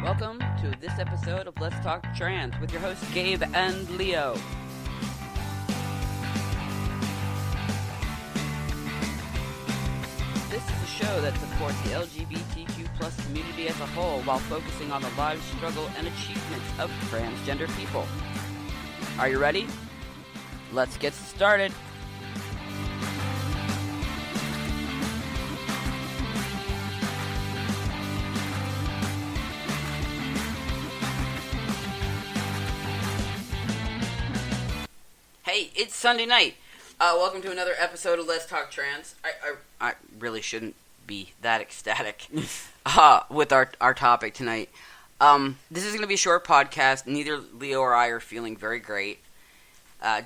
Welcome to this episode of Let's Talk Trans with your hosts Gabe and Leo. This is a show that supports the Lgbtq plus community as a whole while focusing on the lives, struggle, and achievements of transgender people. Are you ready? Let's get started. Hey, it's Sunday night. Welcome to another episode of Let's Talk Trans. I really shouldn't be that ecstatic with our topic tonight. This is going to be a short podcast. Neither Leo or I are feeling very great.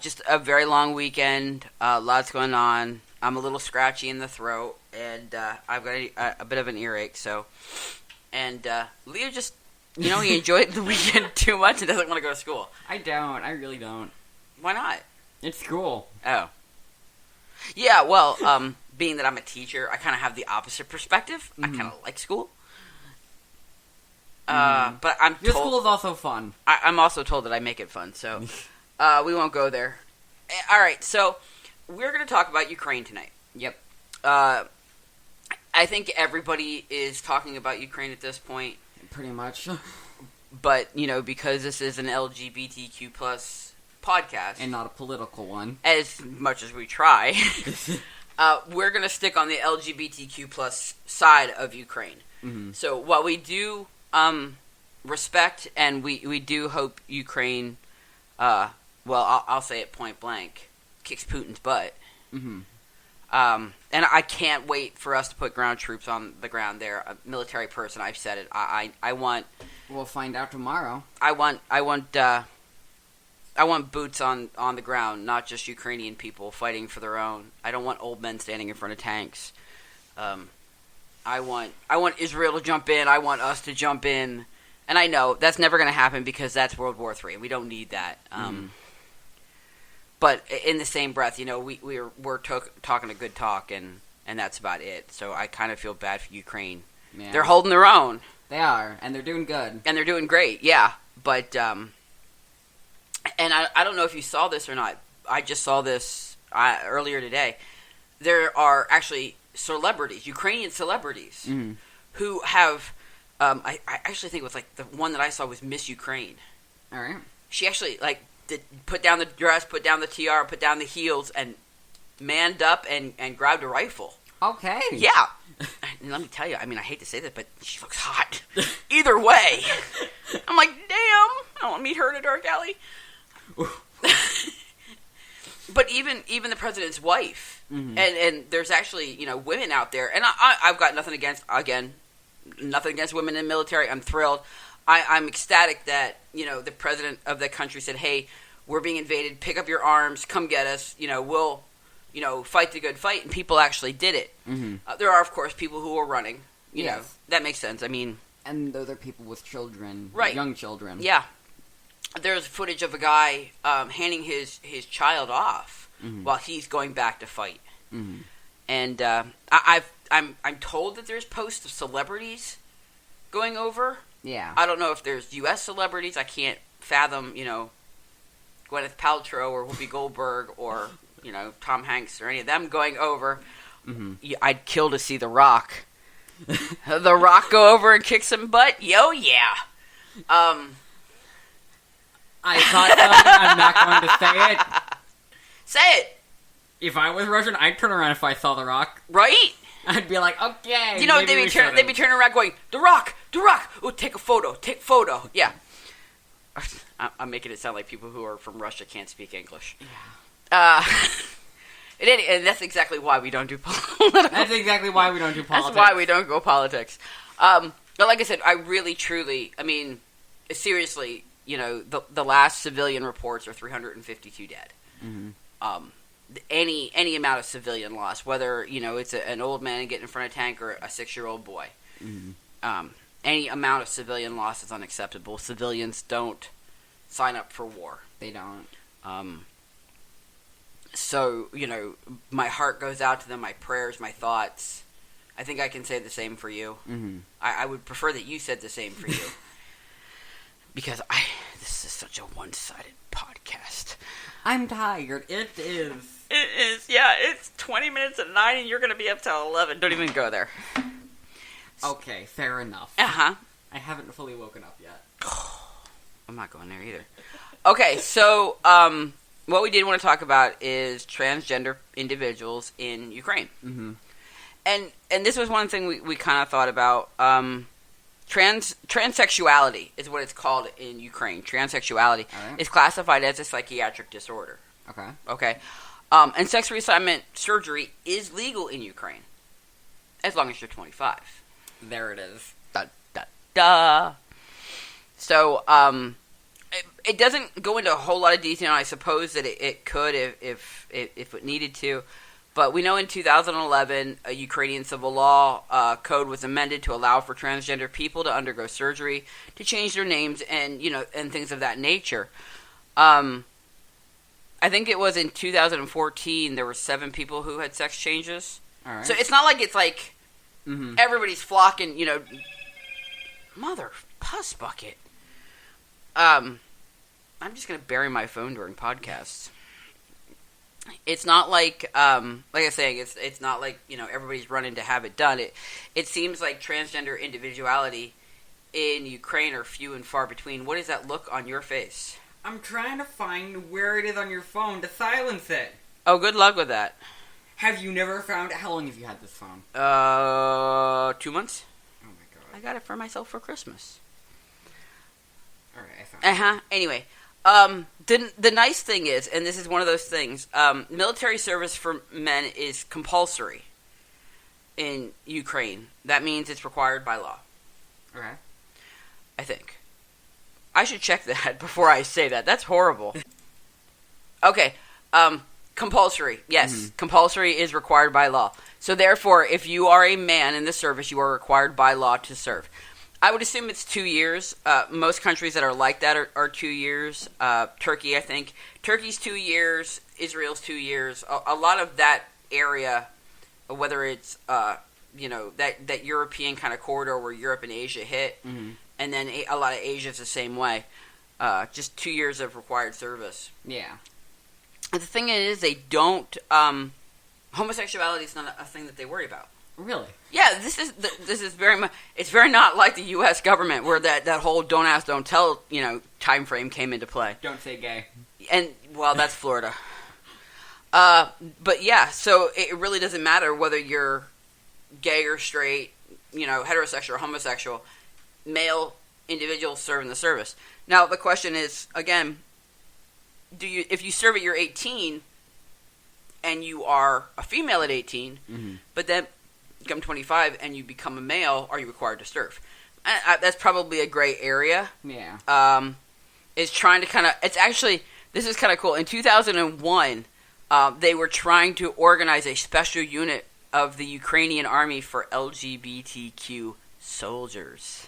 Just a very long weekend. Lots going on. I'm a little scratchy in the throat, and I've got a bit of an earache. And Leo just, he enjoyed the weekend too much and doesn't want to go to school. I don't. I really don't. Why not? It's school. Oh. Yeah, well, being that I'm a teacher, I kind of have the opposite perspective. I kind of like school. But I'm Your told... school is also fun. I'm also told that I make it fun, so we won't go there. Alright, so we're going to talk about Ukraine tonight. Yep. I think everybody is talking about Ukraine at this point. Pretty much. But, because this is an LGBTQ plus podcast, And not a political one. as much as we try, we're going to stick on the LGBTQ plus side of Ukraine. Mm-hmm. So while we do respect and we do hope Ukraine, I'll say it point blank, kicks Putin's butt. Mm-hmm. And I can't wait for us to put ground troops on the ground there. A military person, I've said it. I want... We'll find out tomorrow. I want boots on the ground, not just Ukrainian people fighting for their own. I don't want old men standing in front of tanks. I want Israel to jump in. I want us to jump in. And I know that's never going to happen because that's World War III. We don't need that. But in the same breath, we're talking a good talk, and that's about it. So I kind of feel bad for Ukraine. Yeah. They're holding their own. They are, and they're doing good. And they're doing great, yeah. But... And I don't know if you saw this or not. I just saw this earlier today. There are actually celebrities, Ukrainian celebrities, who have... I actually think it was like the one that I saw was Miss Ukraine. All right. She actually put down the dress, put down the tiara, put down the heels, and manned up and grabbed a rifle. Okay. Yeah. And let me tell you, I hate to say this, but she looks hot. Either way. I'm like, damn, I don't want to meet her in a dark alley. But even the president's wife, and there's actually women out there, and I've got nothing against women in the military. I'm thrilled. I'm ecstatic that the president of the country said, "Hey, we're being invaded. Pick up your arms. Come get us. We'll fight the good fight." And people actually did it. There are of course people who are running. Yes. That makes sense. And those are people with children, right? Young children. Yeah. There's footage of a guy handing his child off while he's going back to fight, and I'm told that there's posts of celebrities going over. Yeah. I don't know if there's U.S. celebrities. I can't fathom Gwyneth Paltrow or Whoopi Goldberg or Tom Hanks or any of them going over. I'd kill to see The Rock. The Rock go over and kick some butt. Yo, yeah. I thought something. I'm not going to say it. Say it. If I was Russian, I'd turn around if I saw The Rock. Right? I'd be like, okay. They'd be turning around going, The Rock! Oh, take a photo. Yeah. I'm making it sound like people who are from Russia can't speak English. Yeah. And that's exactly why we don't do politics. That's exactly why we don't do politics. That's why we don't go politics. But like I said, I really, truly, seriously... the last civilian reports are 352 dead. Any amount of civilian loss, whether it's an old man getting in front of a tank or a 6-year-old boy, any amount of civilian loss is unacceptable. Civilians don't sign up for war. They don't. So my heart goes out to them. My prayers, my thoughts. I think I can say the same for you. I would prefer that you said the same for you. Because this is such a one-sided podcast. I'm tired. It is. It is, yeah. It's 20 minutes at 9 and you're going to be up till 11. Don't even go there. Okay, fair enough. Uh-huh. I haven't fully woken up yet. I'm not going there either. Okay, so what we did want to talk about is transgender individuals in Ukraine. Mm-hmm. And this was one thing we kind of thought about. Transsexuality is what it's called in Ukraine. Transsexuality is classified as a psychiatric disorder. Okay. Okay. And sex reassignment surgery is legal in Ukraine, as long as you're 25. There it is. Da, da, da. So, it doesn't go into a whole lot of detail. I suppose that it could if it needed to. But we know in 2011, a Ukrainian civil law code was amended to allow for transgender people to undergo surgery to change their names and things of that nature. I think it was in 2014 there were 7 people who had sex changes. All right. So it's not like it's like everybody's flocking, mother puss bucket. I'm just gonna bury my phone during podcasts. It's not like I was saying, it's not like everybody's running to have it done. It seems like transgender individuality in Ukraine are few and far between. What does that look on your face? I'm trying to find where it is on your phone to silence it. Oh, good luck with that. Have you never found it? How long have you had this phone? 2 months. Oh my god. I got it for myself for Christmas. Alright, I found it. Anyway, the nice thing is, and this is one of those things, military service for men is compulsory in Ukraine. That means it's required by law. Okay. I think. I should check that before I say that. That's horrible. Okay, compulsory. Yes, compulsory is required by law. So therefore, if you are a man in the service, you are required by law to serve. I would assume it's 2 years. Most countries that are like that are 2 years. Turkey, I think. Turkey's 2 years. Israel's 2 years. A lot of that area, whether it's that European kind of corridor where Europe and Asia hit, and then a lot of Asia's the same way. Just 2 years of required service. Yeah. The thing is, they don't. Homosexuality is not a thing that they worry about. Really? Yeah, this is very much. It's very not like the U.S. government where that whole "don't ask, don't tell" time frame came into play. Don't say gay. And well, that's Florida. But yeah, so it really doesn't matter whether you're gay or straight, heterosexual or homosexual. Male individuals serve in the service. Now the question is again, if you serve at your 18 and you are a female at 18, but then become 25 and you become a male, are you required to serve? That's probably a gray area. Yeah. Is trying to kind of. It's actually, this is kind of cool. In 2001, they were trying to organize a special unit of the Ukrainian army for LGBTQ soldiers.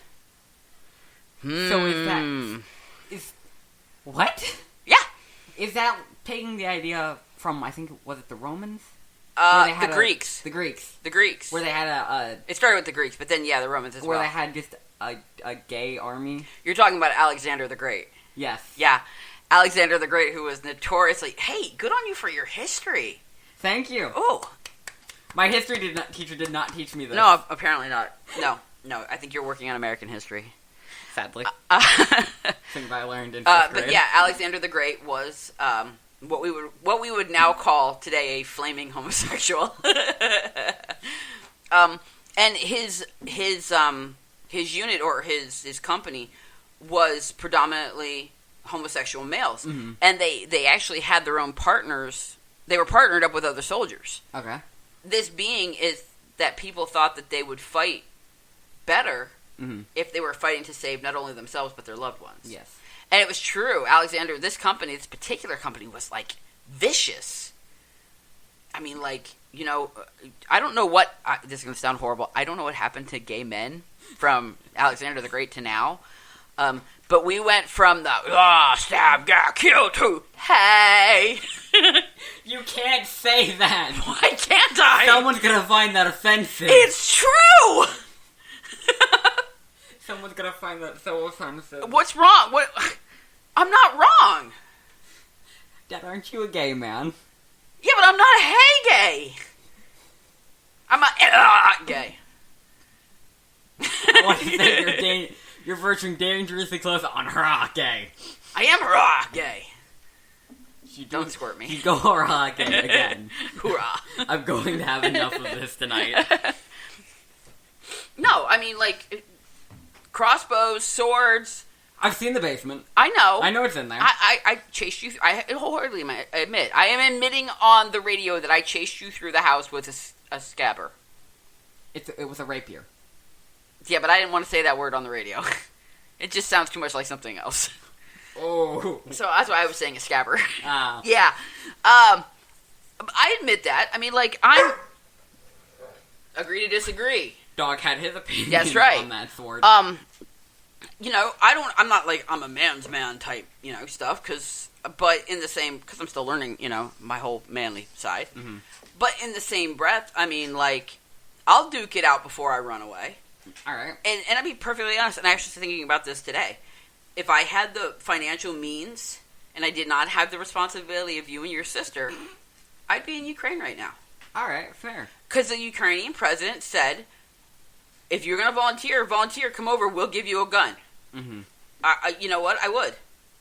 So is what? Yeah. Is that taking the idea from, I think, was it the Romans? The Greeks. The Greeks. The Greeks. Where they had It started with the Greeks, but then, the Romans as well. Where they had just a gay army. You're talking about Alexander the Great. Yes. Yeah. Alexander the Great, who was notoriously... Hey, good on you for your history. Thank you. Oh. My history teacher did not teach me this. No, apparently not. No. I think you're working on American history. Sadly. Thing I learned in 5th grade. But yeah, Alexander the Great was... what we would now call today a flaming homosexual. And his unit or his company was predominantly homosexual males, and they actually had their own partners. They were partnered up with other soldiers. Okay. This being is that people thought that they would fight better if they were fighting to save not only themselves but their loved ones. Yes. And it was true. Alexander, this particular company was, vicious. I mean, I don't know what... this is going to sound horrible. I don't know what happened to gay men from Alexander the Great to now. But we went from the, stab, got killed, to, hey. You can't say that. Why can't I? Someone's going to find that offensive. It's true. Someone's gonna find that so offensive. What's wrong? What? I'm not wrong. Dad, aren't you a gay man? Yeah, but I'm not a hey gay. I'm a gay. I want to say you're verging dangerously close on hurrah gay. I am hurrah gay. Don't squirt me. You go hurrah gay again. Hoorah. I'm going to have enough of this tonight. No, I mean, like, crossbows, swords. I've seen the basement. I know. I know it's in there. I chased you. I wholeheartedly admit. I am admitting on the radio that I chased you through the house with a scabber. It was a rapier. Yeah, but I didn't want to say that word on the radio. It just sounds too much like something else. Oh. So that's why I was saying a scabber. Ah. Yeah. I admit that. I mean, like, I'm... Agree to disagree. Dog had his opinion That's right. on that sword. You know, I'm not like, I'm a man's man type, you know, stuff, because I'm still learning, you know, my whole manly side. Mm-hmm. But in the same breath, I mean, like, I'll duke it out before I run away. Alright. And I'll be perfectly honest, and I was thinking about this today. If I had the financial means, and I did not have the responsibility of you and your sister, I'd be in Ukraine right now. Alright, fair. Because the Ukrainian president said, if you're going to volunteer, come over, we'll give you a gun. Mm-hmm. You know what? I would.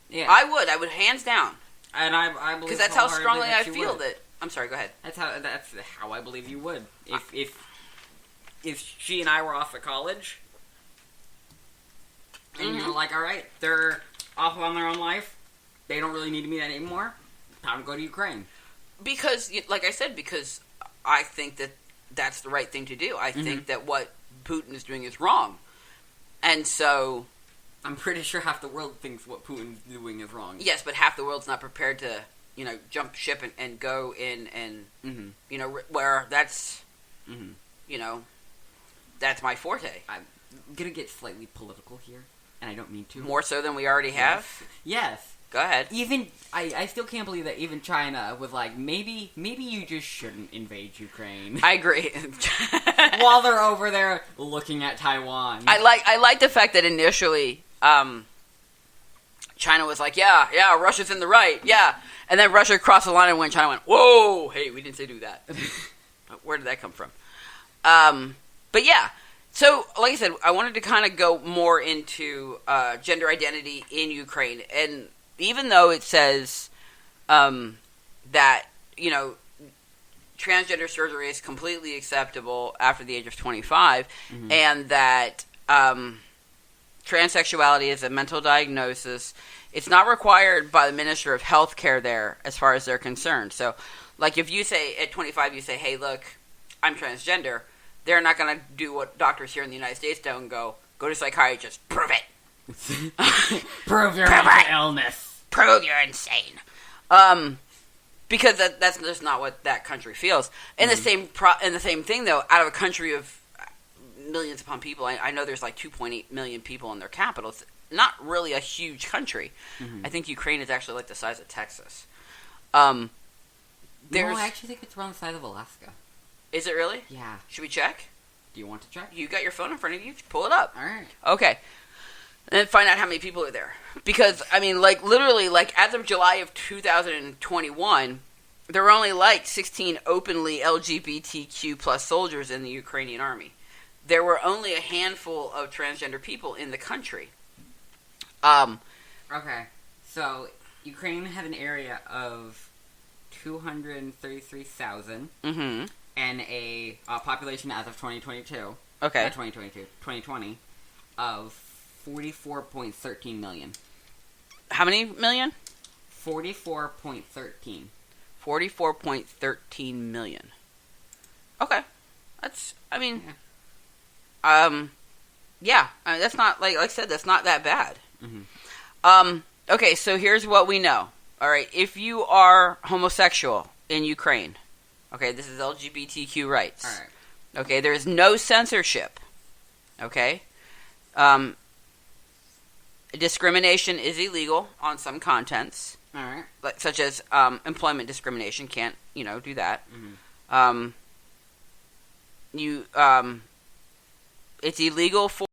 Yeah. I would, hands down. And I believe because that's how strongly I you feel would. that. I'm sorry. Go ahead. That's how I believe you would. If she and I were off at college, and you were like, all right, they're off on their own life, they don't really need to meet anymore. Time to go to Ukraine. Because, like I said, because I think that that's the right thing to do. I think that what Putin is doing is wrong, and so I'm pretty sure half the world thinks what Putin's doing is wrong. Yes, but half the world's not prepared to, you know, jump ship and go in and, you know, where that's, you know, that's my forte. I'm gonna get slightly political here, and I don't mean to. More so than we already have? Yes. Go ahead. Even, I still can't believe that even China was like, maybe you just shouldn't invade Ukraine. I agree. While they're over there looking at Taiwan. I like the fact that initially, China was like, yeah, Russia's in the right, yeah. And then Russia crossed the line and China went, whoa, hey, we didn't say do that. Where did that come from? But yeah, so like I said, I wanted to kind of go more into gender identity in Ukraine. And even though it says that, you know, transgender surgery is completely acceptable after the age of 25, and that transsexuality is a mental diagnosis, it's not required by the Minister of Healthcare there as far as they're concerned. So, like, if you say at 25, you say, hey, look, I'm transgender, they're not going to do what doctors here in the United States do and go to a psychiatrist, prove it. Prove your mental illness. Prove you're insane. Because that's just not what that country feels. In the same thing, though, out of a country of millions upon people, I know there's like 2.8 million people in their capital. It's not really a huge country. I think Ukraine is actually like the size of Texas. No, I actually think it's around the size of Alaska. Is it really? Yeah. Should we check? Do you want to check? You got your phone in front of you. Pull it up. All right. Okay. And then find out how many people are there. Because, I mean, like, literally, like, as of July of 2021, there were only, like, 16 openly LGBTQ plus soldiers in the Ukrainian army. There were only a handful of transgender people in the country. Okay. So, Ukraine had an area of 233,000. And a population as of 2022. Okay. 2020 of 44.13 million. How many million? 44.13. 44.13 million. Okay. That's, I mean, yeah. I mean, that's not, like I said, that's not that bad. Okay, so here's what we know. All right, if you are homosexual in Ukraine, okay, this is LGBTQ rights. All right. Okay, there is no censorship. Okay? Discrimination is illegal on some contents. All right. Like, such as employment discrimination. Can't, do that. It's illegal for